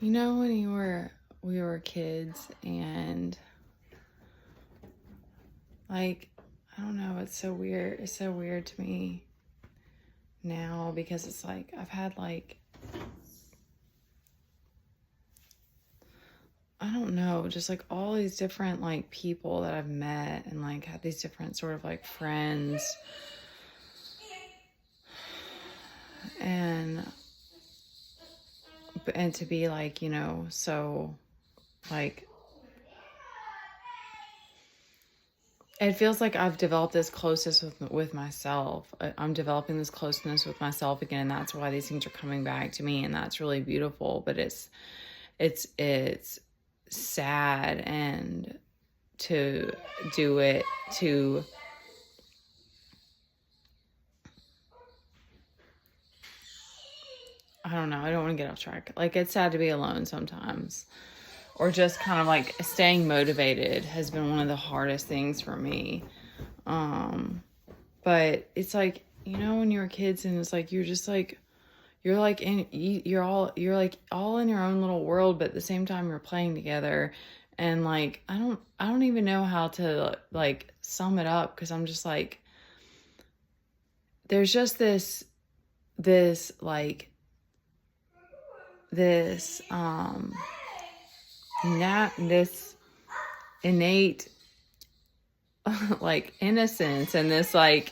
You know, when we were kids and like, I don't know, it's so weird. It's so weird to me now because it's like I've had like, I don't know, just like all these different like people that I've met and like had these different sort of like friends. And to be like, so like it feels like I've developed this closeness with myself. I'm developing this closeness with myself again, and that's why these things are coming back to me, and that's really beautiful. But it's sad and to do it to I don't know. I don't want to get off track. Like, it's sad to be alone sometimes, or just kind of like staying motivated has been one of the hardest things for me. But it's like, when you were kids and it's like, you're like you're like all in your own little world, but at the same time you're playing together. And like, I don't even know how to like sum it up. 'Cause I'm just like, there's just this like, this, this innate like innocence and this like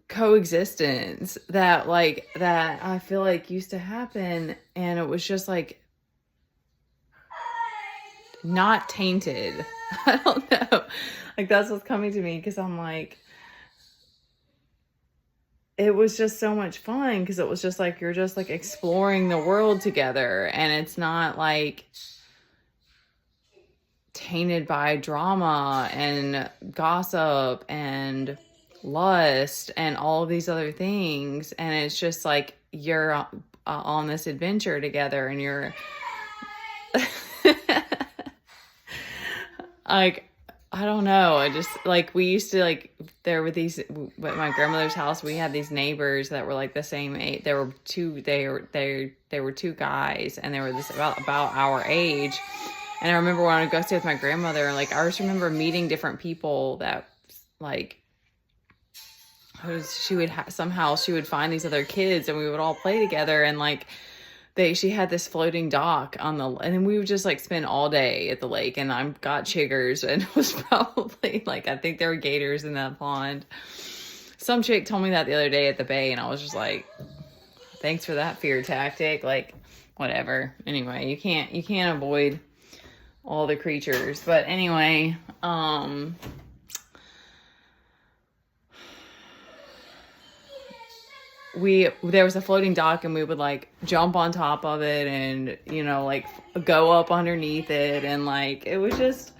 coexistence that I feel like used to happen, and it was just like not tainted. I don't know. Like, that's what's coming to me, because I'm like, it was just so much fun, because it was just like you're just like exploring the world together, and it's not like tainted by drama and gossip and lust and all of these other things. And it's just like you're on this adventure together, and you're like, I don't know. I just like, we used to like, there were these at my grandmother's house, we had these neighbors that were like the same age. There were two, they were two guys, and they were this about our age. And I remember when I would go stay with my grandmother, like, I just remember meeting different people that like, she would somehow she would find these other kids, and we would all play together. And like, she had this floating dock and then we would just like spend all day at the lake, and I got chiggers, and it was probably like, I think there were gators in that pond. Some chick told me that the other day at the bay, and I was just like, thanks for that fear tactic. Like, whatever. Anyway, you can't avoid all the creatures. But anyway, there was a floating dock, and we would like jump on top of it, and like go up underneath it, and like, it was just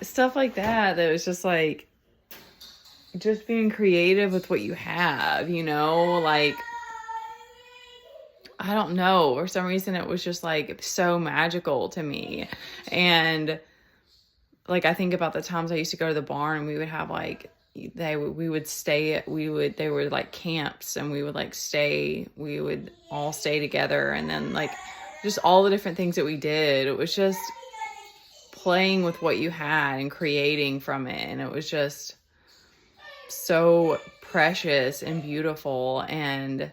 stuff like that was just like, just being creative with what you have, like, I don't know, for some reason it was just like so magical to me. And like, I think about the times I used to go to the barn, and we would have like, they were like camps, and we would all stay together. And then like, just all the different things that we did, it was just playing with what you had and creating from it. And it was just so precious and beautiful and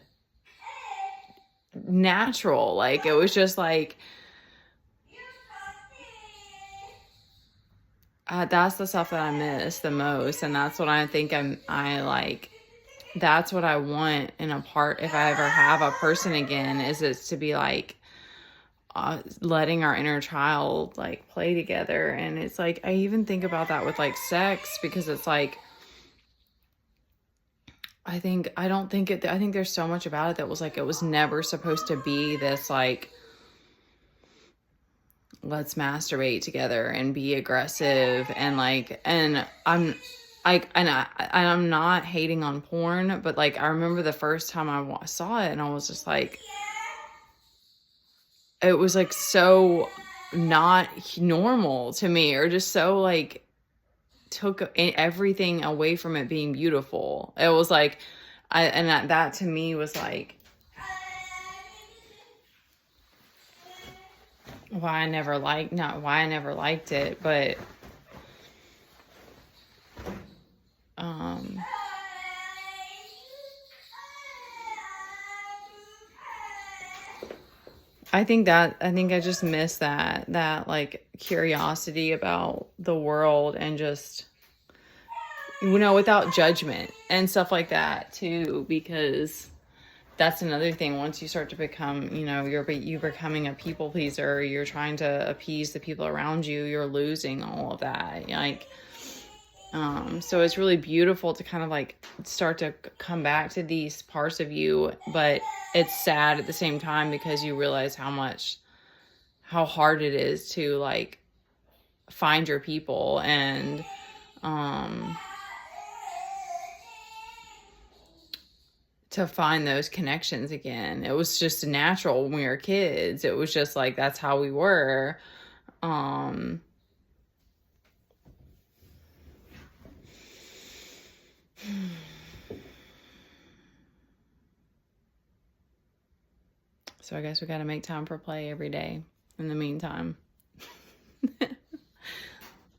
natural. Like, it was just like, that's the stuff that I miss the most. And that's what I think I like, that's what I want in a part, if I ever have a person again, is it's to be like, letting our inner child like play together. And it's like, I even think about that with like sex, because it's like, I think there's so much about it that was like, it was never supposed to be this like, let's masturbate together and be aggressive. And like, and I'm not hating on porn, but like, I remember the first time I saw it, and I was just like, it was like so not normal to me, or just so like took everything away from it being beautiful. It was like, that to me was like, not why I never liked it, but um I think I just miss that like curiosity about the world, and just, without judgment and stuff like that too, because that's another thing. Once you start to become, you're becoming a people pleaser, you're trying to appease the people around you, you're losing all of that. Like, so it's really beautiful to kind of like start to come back to these parts of you, but it's sad at the same time, because you realize how hard it is to like find your people, and to find those connections again. It was just natural when we were kids. It was just like, that's how we were. So I guess we got to make time for play every day in the meantime.